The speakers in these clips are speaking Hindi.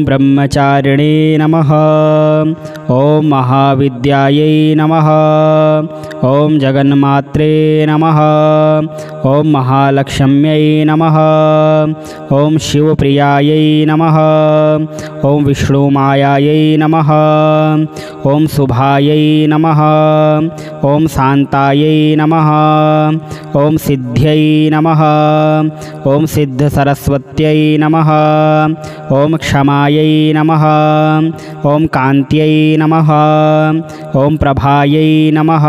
ॐ ब्रह्मचारिणे नमः। ॐ महाविद्यायै नमः। ॐ जगन्मात्रे नमः। ॐ महालक्ष्म्यै नमः। ॐ शिवप्रियायै नमः। ॐ विष्णुमायायै नमः। ॐ शुभायै नमः। ॐ शान्तायै नमः। ॐ सिद्ध्यै नमः। ॐ सिद्धसरस्वत्यै नमः। ॐ क्षमायै नमः। ॐ कान्त्यै नमः। ॐ प्रभायै नमः।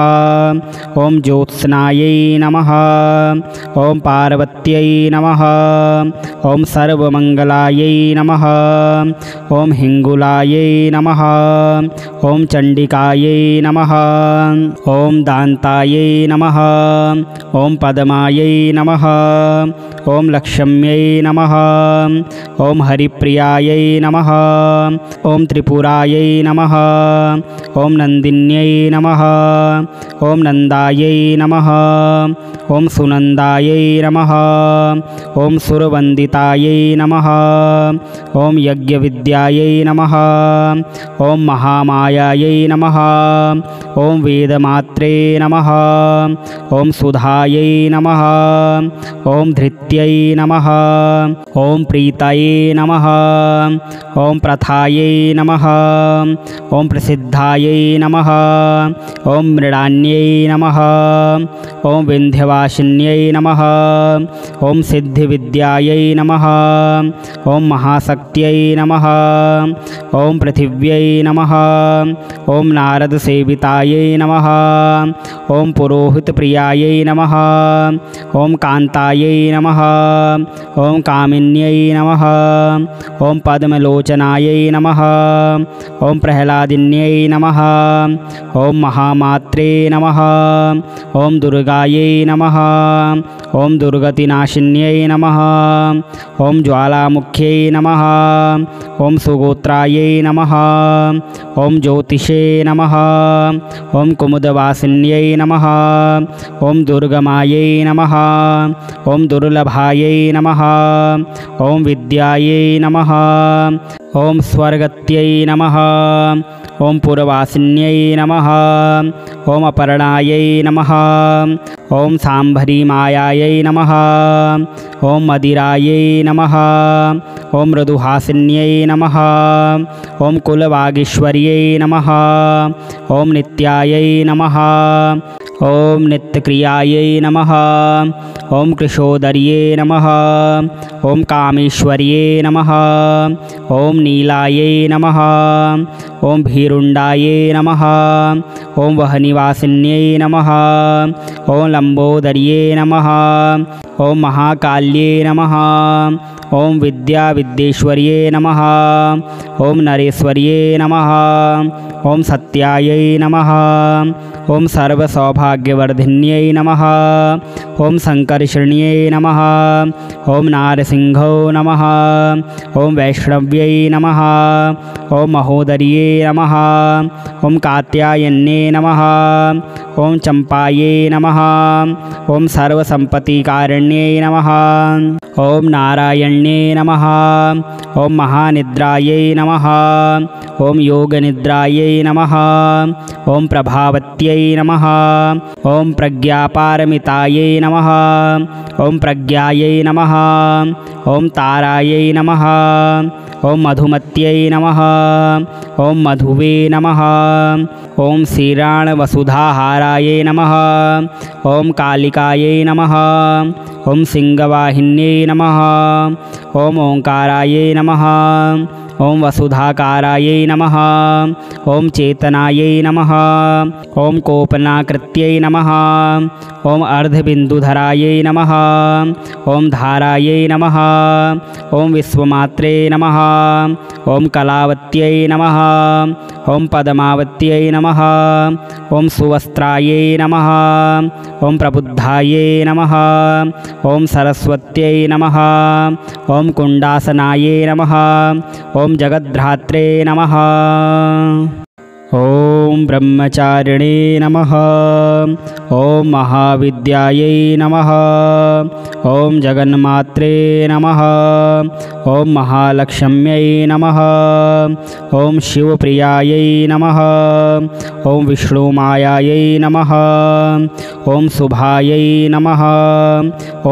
ॐ ज्योत्स्नायै नमः। ॐ पार्वत्यै नमः। ॐ सर्वमङ्गलायै नमः। ॐ हिङ्गुलायै नमः। ॐ चण्डिकायै नमः। ॐ दान्तायै नमः। ॐ पद्मायै नमः। ॐ लक्ष्म्यै नमः। ॐ हरिप्रियायै नमः। ॐ त्रिपुरायै नमः। ॐ नन्दिन्यै नमः। ॐ नन्दायै नमः। ॐ सुनन्दायै नमः। ॐ सुरवन्दितायै नमः। ॐ यज्ञविद्यायै नमः। ॐ महामायायै नमः। ॐ वेदमात्रे नमः। ॐ सुधायै नमः। ॐ धृत्यै नमः। ॐ प्रीतायै नमः। ॐ प्रथायै नमः। ॐ प्रसिद्धायै नमः। ॐ मृडान्यै नमः। ॐ विन्ध्यवासिन्यै नमः। ॐ सिद्धिविद्यायै नमः। ॐ महाशक्त्यै नमः। ॐ पृथिव्यै नमः। ॐ नारदसेवितायै नमः। ॐ पुरोहितप्रियायै नमः। ॐ कान्तायै नमः। ॐ कामिन्यै नमः। ॐ पद्मलोचनायै नमः। ॐ प्रह्लादिन्यै नमः। ॐ महामात्रे नमः। ॐ दुर्गायै नमः। ॐ दुर्गतिनाशिन्यै नमः। ॐ ज्वालामुख्यै नमः। ॐ सुगोत्रायै नमः। ॐ ज्योतिषे नमः। ॐ कुमुदवासिन्यै नमः। ॐ दुर्गमायै नमः। ॐ दुर्लभायै नमः। ॐ विद्यायै नमः। ॐ स्वर्गत्यै नमः। ॐ पुरवासिन्यै नमः। ॐ अपर्णायै नमः। ॐ सांभरीमायायै नमः। ॐ मदिरायै नमः। ॐ मृदुहासिन्यै नमः। ॐ कुलवागीश्वर्यै नमः। ॐ नित्यायै नमः। ॐ नित्यक्रियायै नमः। ॐ कृशोदर्ये नमः। ॐ कामेश्वर्ये नमः। ॐ नीलायै नमः। ॐ भीरुण्डायै नमः। ॐ वहनिवासिन्यै नमः। ॐ लम्बोदर्ये नमः। ॐ महाकाल्ये नमः। ॐ विद्याविद्येश्वर्ये नमः। ॐ नरेश्वर्ये नमः। ॐ सत्यायै नमः। ॐ सर्वसौभाग्यवर्धिन्यै नमः। ॐ संकर्षण्यै नमः। ॐ नारसिंहो नमः। ॐ वैष्णव्यै नमः। ॐ महोदर्ये नमः। ॐ कात्यायन्ये नमः। ॐ चम्पायै नमः। ॐ सर्वसम्पत्तिकारिण्यै नमः। ॐ नारायण्ये नमः। ॐ महानिद्रायै नमः। ॐ योगनिद्रायै नमः। ॐ प्रभावत्यै नमः। ॐ प्रज्ञापारमितायै नमः। ॐ प्रज्ञायै नमः। ॐ तारायै नमः। ॐ मधुमत्यै नमः। ॐ मधुवे नमः। ॐ श्रीराणवसुधाहारायै नमः। ॐ कालिकायै नमः। ॐ सिंहवाहिन्यै नमः। ॐ ओंकारायै नमः। ॐ वसुधाकारायै नमः। ॐ चेतनायै नमः। ॐ कोपनाकृत्यै नमः। ॐ अर्धबिन्दुधरायै नमः। ॐ धारायै नमः। ॐ विश्वमात्रे नमः। ॐ कलावत्यै नमः। ॐ पद्मावत्यै नमः। ॐ सुवस्त्रायै नमः। ॐ प्रबुद्धायै नमः। ॐ सरस्वत्यै नमः। ॐ कुण्डासनायै नमः। ॐ जगद्धात्रे नमः। ॐ ब्रह्मचारिणे नमः। ॐ महाविद्यायै नमः। ॐ जगन्मात्रे नमः। ॐ महालक्ष्म्यै नमः। ॐ शिवप्रियायै नमः। ॐ विष्णुमायायै नमः। ॐ शुभायै नमः।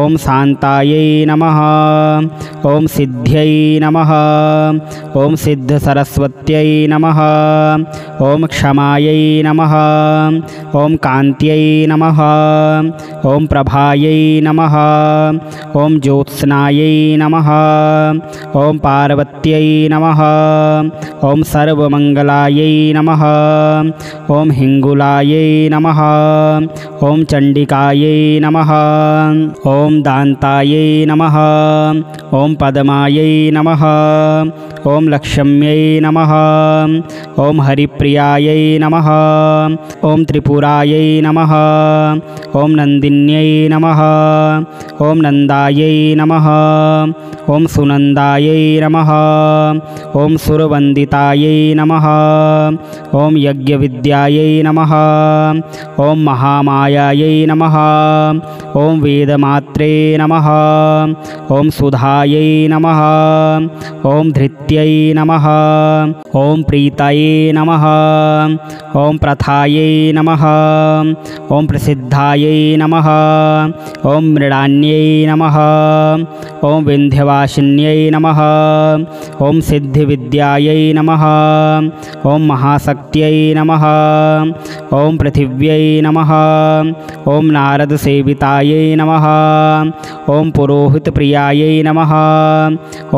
ॐ शान्तायै नमः। ॐ सिद्ध्यै नमः। ॐ सिद्धसरस्वत्यै नमः। ॐ क्षमायै नमः। ॐ कान्त्यै नमः। ॐ प्रभायै नमः। ॐ ज्योत्स्नायै नमः। ॐ पार्वत्यै नमः। ॐ सर्वमङ्गलायै नमः। ॐ हिङ्गुलायै नमः। ॐ चण्डिकायै नमः। ॐ दान्तायै नमः। ॐ पद्मायै नमः। ॐ लक्ष्म्यै नमः। ॐ हरिप्रियायै नमः। ॐ त्रिपुरायै नमः। ॐ नन्दिन्यै नमः। ॐ नन्दायै नमः। ॐ सुनन्दायै नमः। ॐ सुरवन्दितायै नमः। ॐ यज्ञविद्यायै नमः। ॐ महामायायै नमः। ॐ वेदमात्रे नमः। ॐ सुधायै नमः। ॐ धृत्यै नमः। ॐ प्रीतायै नमः। ॐ प्रथायै नमः। ॐ प्रसिद्धायै नमः। ॐ मृडान्यै नमः। ॐ विन्ध्यवासिन्यै नमः। ॐ सिद्धिविद्यायै नमः। ॐ महाशक्त्यै नमः। ॐ पृथिव्यै नमः। ॐ नारदसेवितायै नमः। ॐ पुरोहितप्रियायै नमः।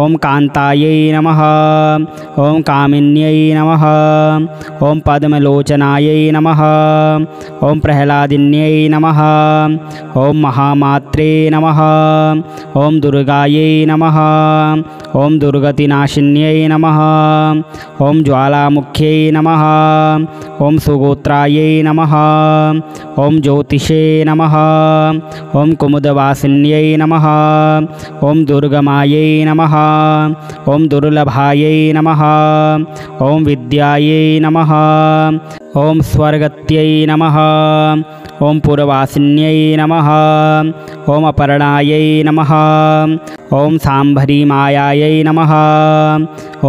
ॐ कान्तायै नमः। ॐ कामिन्यै नमः। ॐ पद्मलोचनायै नमः। ॐ प्रह्लादिन्यै नमः। ॐ महामात्रे नमः। ॐ दुर्गायै नमः। ॐ दुर्गतिनाशिन्यै नमः। ॐ ज्वालामुख्यै नमः। ॐ सुगोत्रायै नमः। ॐ ज्योतिषे नमः। ॐ कुमुदवासिन्यै नमः। ॐ दुर्गमायै नमः। ॐ दुर्लभायै नमः। ॐ विद्यायै नमः। ॐ स्वर्गत्यै नमः। ॐ पुरवासिन्यै नमः। ॐ अपर्णायै नमः। ॐ सांभरीमायायै नमः।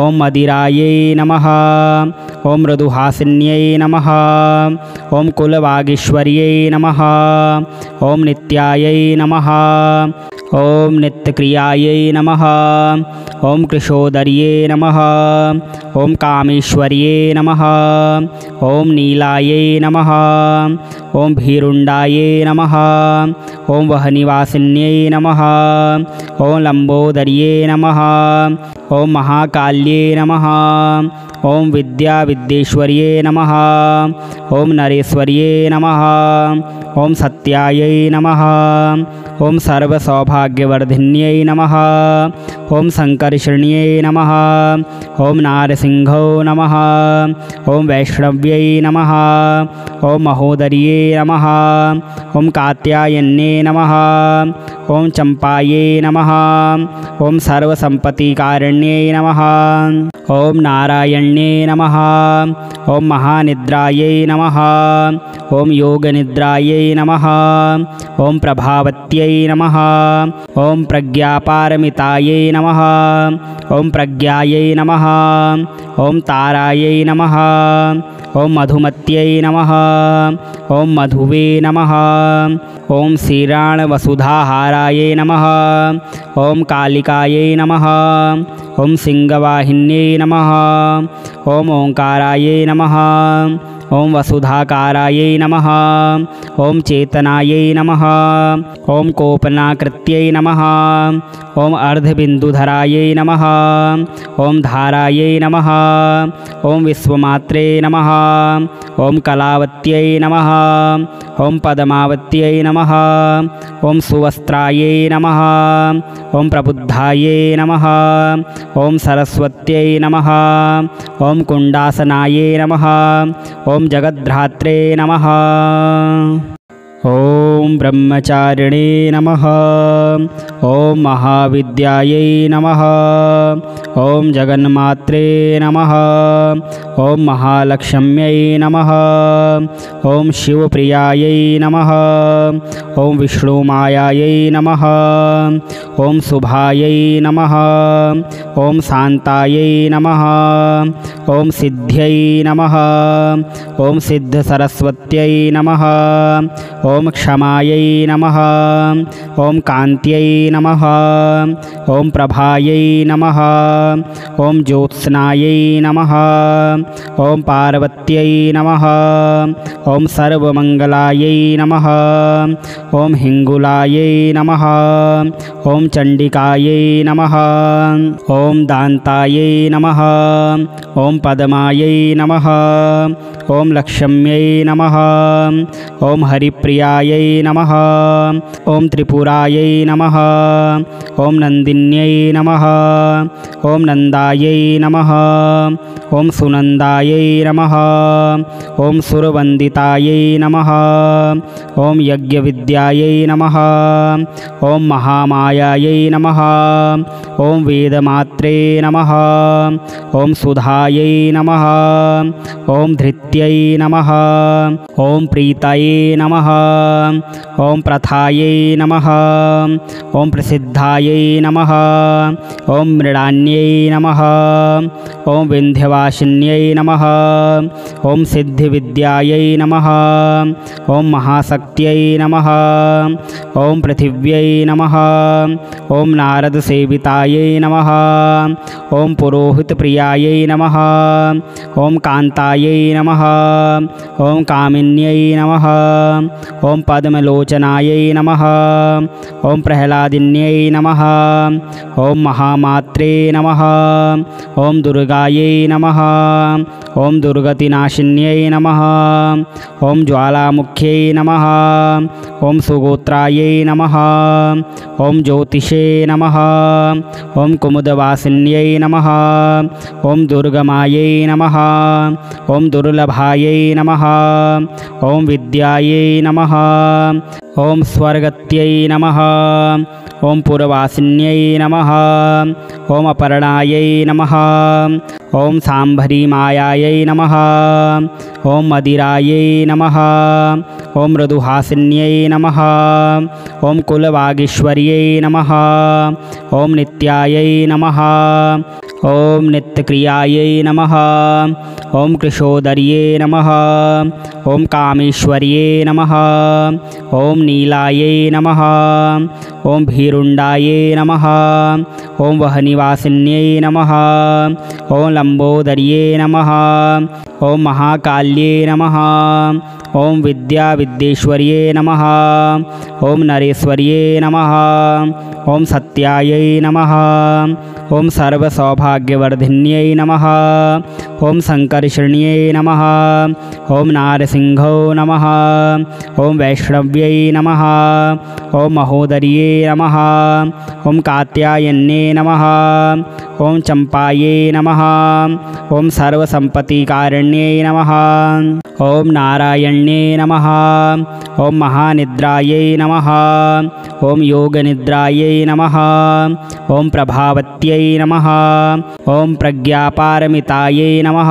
ॐ मदिरायै नमः। ॐ मृदुहासिन्यै नमः। ॐ कुलवागीश्वर्यै नमः। ॐ नित्यायै नमः। ॐ नित्यक्रियायै नमः। ॐ कृशोदर्ये नमः। ॐ कामेश्वर्ये नमः। ॐ नीलायै नमः। ॐ भीरुण्डायै नमः। ॐ वहनिवासिन्यै नमः। ॐ लम्बोदर्ये नमः। ॐ महाकाल्ये नमः। ॐ विद्याविद्येश्वर्ये नमः। ॐ नरेश्वर्ये नमः। ॐ सत्यायै नमः। ॐ सर्वसौभाग्यवर्धिन्यै नमः। ॐ शङ्कर्षण्यै नमः। ॐ नारसिंहो नमः। ॐ वैष्णव्यै नमः। ॐ महोदर्ये नमः। ॐ कात्यायन्ये नमः। ॐ चम्पायै नमः। ॐ सर्वसम्पत्तिकारिण्यै नमः। ॐ नारायण्ये नमः। ॐ महानिद्रायै नमः। ॐ योगनिद्रायै नमः। ॐ प्रभावत्यै नमः। ॐ प्रज्ञापारमितायै नमः। ॐ प्रज्ञायै नमः। ॐ तारायै नमः। ॐ मधुमत्यै नमः। ॐ मधुवे नमः। ॐ श्रीराणवसुधाहारायै नमः। ॐ कालिकायै नमः। ॐ सिंहवाहिन्यै नमः। ॐ ओंकारायै नमः। ॐ वसुधाकारायै नमः। ॐ चेतनायै नमः। ॐ कोपनाकृत्यै नमः। ॐ अर्धबिन्दुधरायै नमः। ॐ धारायै नमः। ॐ विश्वमात्रे नमः। ॐ कलावत्यै नमः। ॐ पद्मावत्यै नमः। ॐ सुवस्त्रायै नमः। ॐ प्रबुद्धायै नमः। ॐ सरस्वत्यै नमः। ॐ कुण्डासनायै नमः। ॐ जगद्धात्रे नमः। ॐ ब्रह्मचारिणे नमः। ॐ महाविद्यायै नमः। ॐ जगन्मात्रे नमः। ॐ महालक्ष्म्यै नमः। ॐ शिवप्रियायै नमः। ॐ विष्णुमायायै नमः। ॐ शुभायै नमः। ॐ शान्तायै नमः। ॐ सिद्ध्यै नमः। ॐ सिद्धसरस्वत्यै नमः। ॐ क्षमायै नमः। ॐ कान्त्यै नमः। ॐ प्रभायै नमः। ॐ ज्योत्स्नायै नमः। ॐ पार्वत्यै नमः। ॐ सर्वमङ्गलायै नमः। ॐ हिङ्गुलायै नमः। ॐ चण्डिकायै नमः। ॐ दान्तायै नमः। ॐ पद्मायै नमः। ॐ लक्ष्म्यै नमः। ॐ हरिप्रियायै नमः। ॐ त्रिपुरायै नमः। ॐ नन्दिन्यै नमः। ॐ नन्दायै नमः। ॐ सुनन्दायै नमः। ॐ सुरवन्दितायै नमः। ॐ यज्ञविद्यायै नमः। ॐ महामायायै नमः। ॐ वेदमात्रे नमः। ॐ सुधायै नमः। ॐ धृत्यै नमः। ॐ प्रीतायै नमः। ॐ प्रथायै नमः। ॐ प्रसिद्धायै नमः। ॐ मृडान्यै नमः। ॐ विन्ध्यवासिन्यै नमः। ॐ सिद्धिविद्यायै नमः। ॐ महाशक्त्यै नमः। ॐ पृथिव्यै नमः। ॐ नारदसेवितायै नमः। ॐ पुरोहितप्रियायै नमः। ॐ कान्तायै नमः। ॐ कामिन्यै नमः। ॐ पद्मलोचनायै नमः। ॐ प्रह्लादिन्यै नमः। ॐ महामात्रे नमः। ॐ दुर्गायै नमः। ॐ दुर्गतिनाशिन्यै नमः। ॐ ज्वालामुख्यै नमः। ॐ सुगोत्रायै नमः। ॐ ज्योतिषे नमः। ॐ कुमुदवासिन्यै नमः। ॐ दुर्गमायै नमः। ॐ दुर्लभायै नमः। ॐ विद्यायै नमः। ॐ स्वर्गत्यै नमः। ॐ पुरवासिन्यै नमः। ॐ अपर्णायै नमः। ॐ सांभरीमायायै नमः। ॐ मदिरायै नमः। ॐ मृदुहासिन्यै नमः। ॐ कुलवागीश्वर्यै नमः। ॐ नित्यायै नमः। ॐ नित्यक्रियायै नमः। ॐ कृशोदर्ये नमः। ॐ कामेश्वर्ये नमः। ॐ नीलायै नमः। ॐ भीरुण्डायै नमः। ॐ वहनिवासिन्यै नमः। ॐ लम्बोदर्ये नमः। ॐ महाकाल्ये नमः। ॐ विद्याविद्येश्वर्ये नमः। ॐ नरेश्वर्ये नमः। ॐ सत्यायै नमः। ॐ सर्वसौभाग्यवर्धिन्यै नमः। ॐ संकर्षण्यै नमः। ॐ नारसिंहो नमः। ॐ वैष्णव्यै नमः। ॐ महोदर्ये नमः। ॐ कात्यायन्ये नमः। ॐ चम्पायै नमः। ॐ सर्वसम्पत्तिकारिण्यै नमः। ॐ नारायण्ये नमः। ॐ महानिद्रायै नमः। ॐ योगनिद्रायै नमः। ॐ प्रभावत्यै नमः। ॐ प्रज्ञापारमितायै नमः।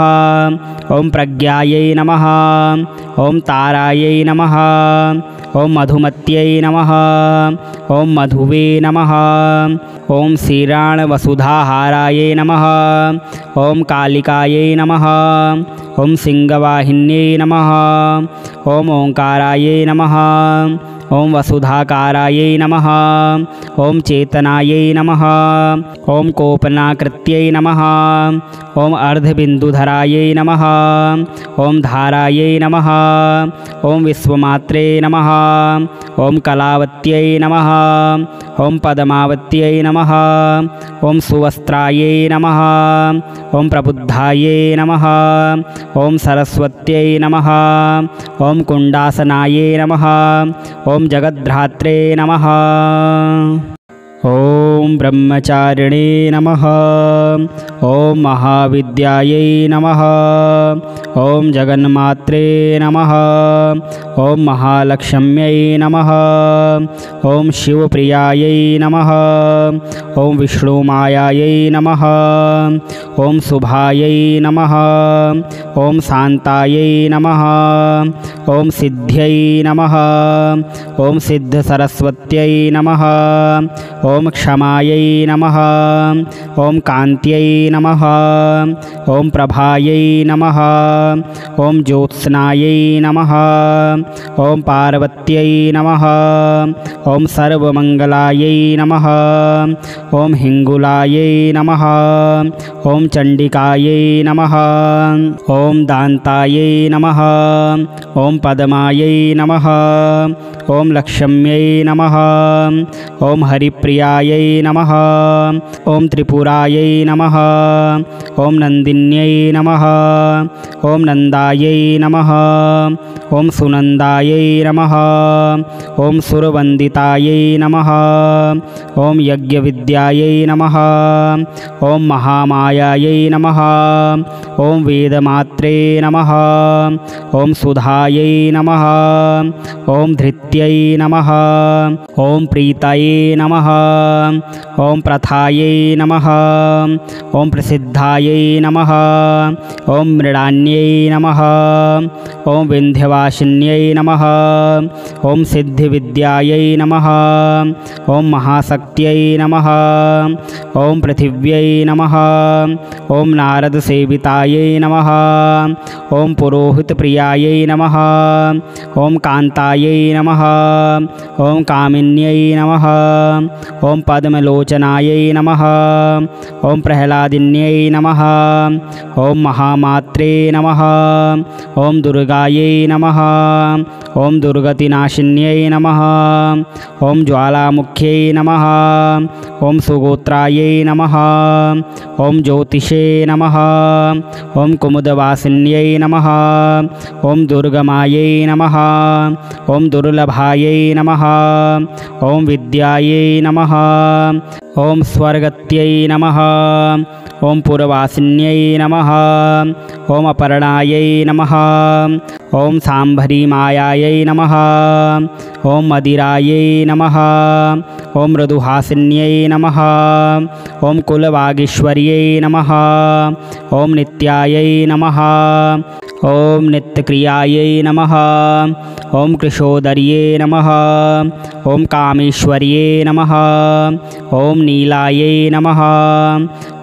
ॐ प्रज्ञायै नमः। ॐ तारायै नमः। ॐ मधुमत्यै नमः। ॐ मधुवे नमः। ॐ श्रीराणवसुधाहारायै नमः। ॐ कालिकायै नमः। ॐ सिंहवाहिन्यै नमः। ॐ ओंकारायै नमः। ॐ वसुधाकारायै नमः। ॐ चेतनायै नमः। ॐ कोपनाकृत्यै नमः। ॐ अर्धबिन्दुधरायै नमः। ॐ धारायै नमः। ॐ विश्वमात्रे नमः। ॐ कलावत्यै नमः। ॐ पद्मावत्यै नमः। ॐ सुवस्त्रायै नमः। ॐ प्रबुद्धायै नमः। ॐ सरस्वत्यै नमः। ॐ कुण्डासनायै नमः। ॐ जगद्धात्रे नमः। ॐ ब्रह्मचारिणे नमः। ॐ महाविद्यायै नमः। ॐ जगन्मात्रे नमः। ॐ महालक्ष्म्यै नमः। ॐ शिवप्रियायै नमः। ॐ विष्णुमायायै नमः। ॐ शुभायै नमः। ॐ शान्तायै नमः। ॐ सिद्ध्यै नमः। ॐ सिद्धसरस्वत्यै नमः। ॐ क्षमायै नमः। ॐ कान्त्यै नमः। ॐ प्रभायै नमः। ॐ ज्योत्स्नायै नमः। ॐ पार्वत्यै नमः। ॐ सर्वमङ्गलायै नमः। ॐ हिङ्गुलायै नमः। ॐ चण्डिकायै नमः। ॐ दान्तायै नमः। ॐ पद्मायै नमः। ॐ लक्ष्म्यै नमः। ॐ हरिप्रियायै नमः। ॐ त्रिपुरायै नमः। ॐ नन्दिन्यै नमः। ॐ नन्दायै नमः। ॐ सुनन्दायै नमः। ॐ सुरवन्दितायै नमः। ॐ यज्ञविद्यायै नमः। ॐ महामायायै नमः। ॐ वेदमात्रे नमः। ॐ सुधायै नमः। ॐ धृत्यै नमः। ॐ प्रीतायै नमः। ॐ प्रथायै नमः। ॐ प्रसिद्धायै नमः। ॐ मृडान्यै नमः। ॐ विन्ध्यवासिन्यै नमः। ॐ सिद्धिविद्यायै नमः। ॐ महाशक्त्यै नमः। ॐ पृथिव्यै नमः। ॐ नारदसेवितायै नमः। ॐ पुरोहितप्रियायै नमः। ॐ कान्तायै नमः। ॐ कामिन्यै नमः। ॐ पद्मलोचनायै नमः। ॐ प्रह्लादिन्यै नमः। ॐ महामात्रे नमः। ॐ दुर्गायै नमः। ॐ दुर्गतिनाशिन्यै नमः। ॐ ज्वालामुख्यै नमः। ॐ सुगोत्रायै नमः। ॐ ज्योतिषे नमः। ॐ कुमुदवासिन्यै नमः। ॐ दुर्गमायै नमः। ॐ दुर्लभायै नमः। ॐ विद्यायै नमः। ॐ स्वर्गत्यै नमः। ॐ पुरवासिन्यै नमः। ॐ अपर्णायै नमः। ॐ सांभरीमायायै नमः। ॐ मदिरायै नमः। ॐ मृदुहासिन्यै नमः। ॐ कुलवागीश्वर्यै नमः। ॐ नित्यायै नमः। ॐ नित्यक्रियायै नमः। ॐ कृशोदर्ये नमः। ॐ कामेश्वर्ये नमः। ॐ नीलायै नमः।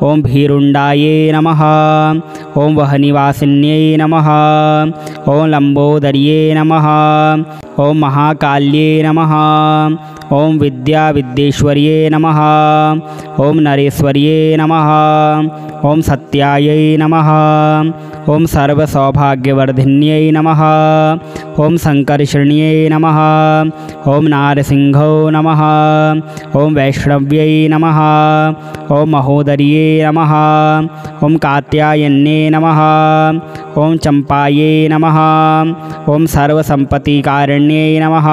ॐ भीरुण्डायै नमः। ॐ वहनिवासिन्यै नमः। ॐ लम्बोदर्ये नमः। ॐ महाकाल्ये नमः। ॐ विद्याविद्येश्वर्ये नमः। ॐ नरेश्वर्ये नमः। ॐ सत्यायै नमः। ॐ सर्वसौभाग्यवर्धिन्यै नमः। ॐ संकर्षण्यै नमः। ॐ नारसिंहो नमः। ॐ वैष्णव्यै नमः। ॐ महोदर्ये नमः। ॐ कात्यायन्ये नमः। ॐ चम्पायै नमः। ॐ सर्वसम्पत्तिकारिण्यै नमः।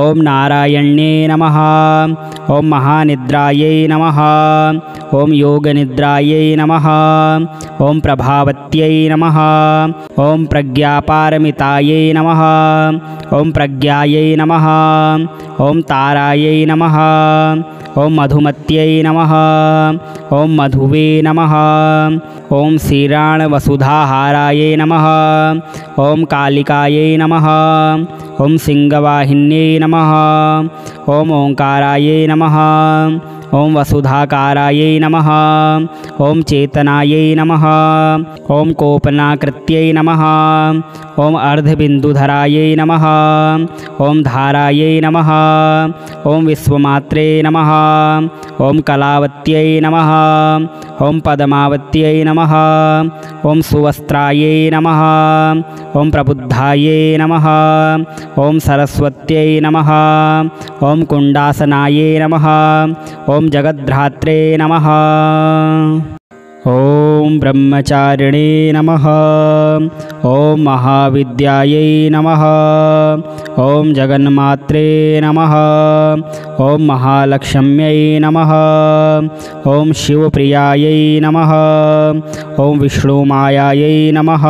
ॐ नारायण्ये नमः। ॐ महानिद्रायै नमः। ॐ योगनिद्रायै नमः। ॐ प्रभावत्यै नमः। ॐ प्रज्ञापारमितायै नमः। ॐ प्रज्ञायै नमः। ॐ तारायै नमः। ॐ मधुमत्यै नमः। ॐ मधुवे नमः। ॐ श्रीराणवसुधाहारायै नमः। ॐ कालिकायै नमः। ॐ सिंहवाहिन्यै नमः। ॐ ओंकारायै नमः। ॐ वसुधाकारायै नमः। ॐ चेतनायै नमः। ॐ कोपनाकृत्यै नमः। ॐ अर्धबिन्दुधरायै नमः। ॐ धारायै नमः। ॐ विश्वमात्रे नमः। ॐ कलावत्यै नमः। ॐ पद्मावत्यै नमः। ॐ सुवस्त्रायै नमः। ॐ प्रबुद्धायै नमः। ॐ सरस्वत्यै नमः। ॐ कुण्डासनायै नमः। ॐ जगद्धात्रे नमः। ॐ ब्रह्मचारिणे नमः। ॐ महाविद्यायै नमः। ॐ जगन्मात्रे नमः। ॐ महालक्ष्म्यै नमः। ॐ शिवप्रियायै नमः। ॐ विष्णुमायायै नमः।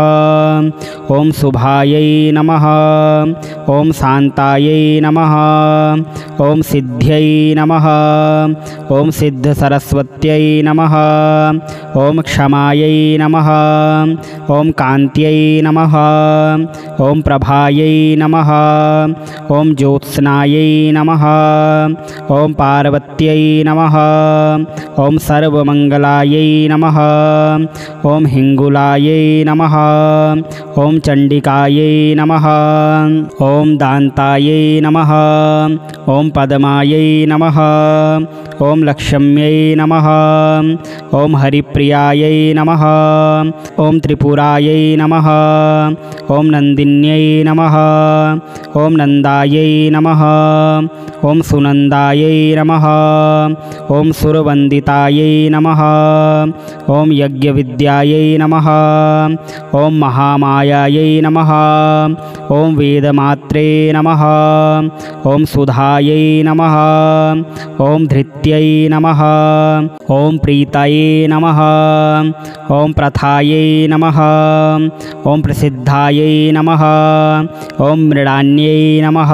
ॐ शुभायै नमः। ॐ शान्तायै नमः। ॐ सिद्ध्यै नमः। ॐ सिद्धसरस्वत्यै नमः। ॐ क्षमायै नमः। ॐ कान्त्यै नमः। ॐ प्रभायै नमः। ॐ ज्योत्स्नायै नमः। ॐ पार्वत्यै नमः। ॐ सर्वमङ्गलायै नमः। ॐ हिङ्गुलायै नमः। ॐ चण्डिकायै नमः। ॐ दान्तायै नमः। ॐ पद्मायै नमः। ॐ लक्ष्म्यै नमः। ॐ हरिप्रियायै नमः। ॐ त्रिपुरायै नमः। ॐ नन्दिन्यै नमः। ॐ नन्दायै नमः। ॐ सुनन्दायै नमः। ॐ सुरवन्दितायै नमः। ॐ यज्ञविद्यायै नमः। ॐ महामायायै नमः। ॐ वेदमात्रे नमः। ॐ सुधायै नमः। ॐ धृत्यै नमः। ॐ प्रीतायै नमः। ॐ प्रथायै नमः। ॐ प्रसिद्धायै नमः। ॐ मृडान्यै नमः।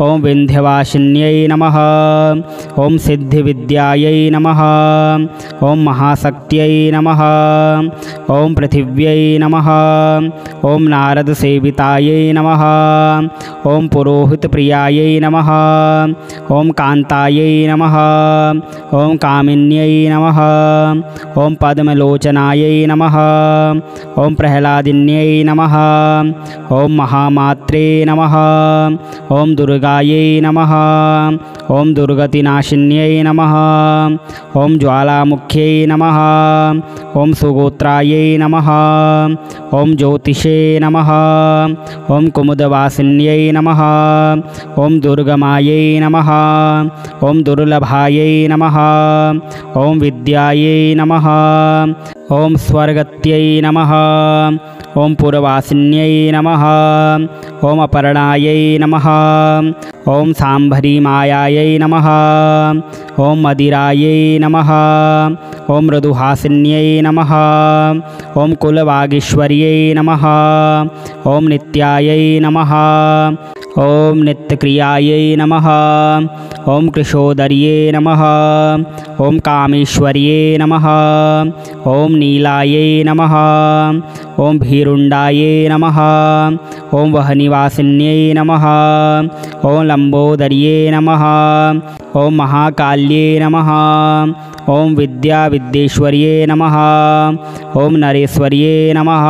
ॐ विन्ध्यवासिन्यै नमः। ॐ सिद्धिविद्यायै नमः। ॐ महाशक्त्यै नमः। ॐ पृथिव्यै नमः। ॐ नारदसेवितायै नमः। ॐ पुरोहितप्रियायै नमः। ॐ कान्तायै नमः। ॐ कामिन्यै नमः। ॐ पद्मलोचनायै नमः। ॐ प्रह्लादिन्यै नमः। ॐ महामात्रे नमः। ॐ दुर्गायै नमः। ॐ दुर्गतिनाशिन्यै नमः। ॐ ज्वालामुख्यै नमः। ॐ सुगोत्रायै नमः। ॐ ज्योतिषे नमः। ॐ कुमुदवासिन्यै नमः। ॐ दुर्गमायै नमः। ॐ दुर्लभायै नमः। ॐ विद्यायै नमः। ॐ स्वर्गत्यै नमः। ॐ पुरवासिन्यै नमः। ॐ अपर्णायै नमः। ॐ सांभरीमायायै नमः। ॐ मदिरायै नमः। ॐ मृदुहासिन्यै नमः। ॐ कुलवागीश्वर्यै नमः। ॐ नित्यायै नमः। ॐ नित्यक्रियायै नमः। ॐ कृशोदर्ये नमः। ॐ कामेश्वर्ये नमः। ॐ नीलायै नमः। ॐ भीरुण्डायै नमः। ॐ वहनिवासिन्यै नमः। ॐ लम्बोदर्ये नमः। ॐ महाकाल्ये नमः। ॐ विद्याविद्येश्वर्ये नमः। ॐ नरेश्वर्ये नमः।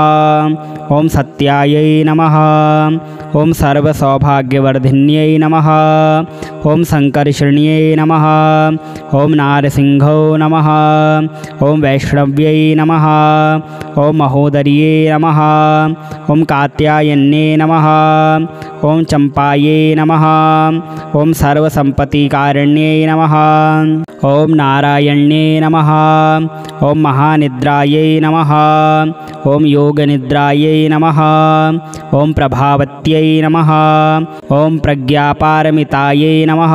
ॐ सत्यायै नमः। ॐ सर्वसौभाग्यवर्धिन्यै नमः। ॐ संकर्षण्यै नमः। ॐ नारसिंहो नमः। ॐ वैष्णव्यै नमः। ॐ महोदर्ये नमः। ॐ कात्यायन्ये नमः। ॐ चम्पायै नमः। ॐ सर्वसम्पत्तिकारिण्यै नमः। ॐ नारायण्ये नमः। ॐ महानिद्रायै नमः। ॐ योगनिद्रायै नमः। ॐ प्रभावत्यै नमः। ॐ प्रज्ञापारमितायै नमः।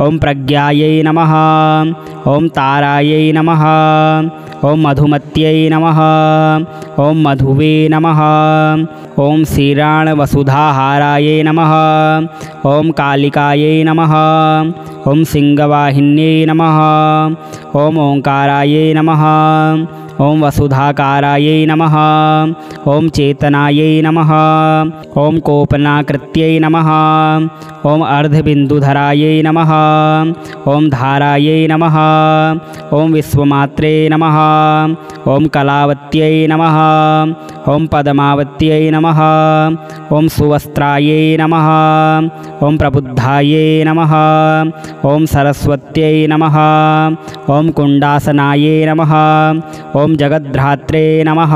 ॐ प्रज्ञायै नमः। ॐ तारायै नमः। ॐ मधुमत्यै नमः। ॐ मधुवे नमः। ॐ श्रीराणवसुधाहारायै नमः। ॐ कालिकायै नमः। ॐ सिंहवाहिन्यै नमः। ॐ ओंकारायै नमः। ॐ वसुधाकारायै नमः। ॐ चेतनायै नमः। ॐ कोपनाकृत्यै नमः। ॐ अर्धबिन्दुधरायै नमः। ॐ धारायै नमः। ॐ विश्वमात्रे नमः। ॐ कलावत्यै नमः। ॐ पद्मावत्यै नमः। ॐ सुवस्त्रायै नमः। ॐ प्रबुद्धायै नमः। ॐ सरस्वत्यै नमः। ॐ कुण्डासनायै नमः। ॐ जगद्धात्रे नमः।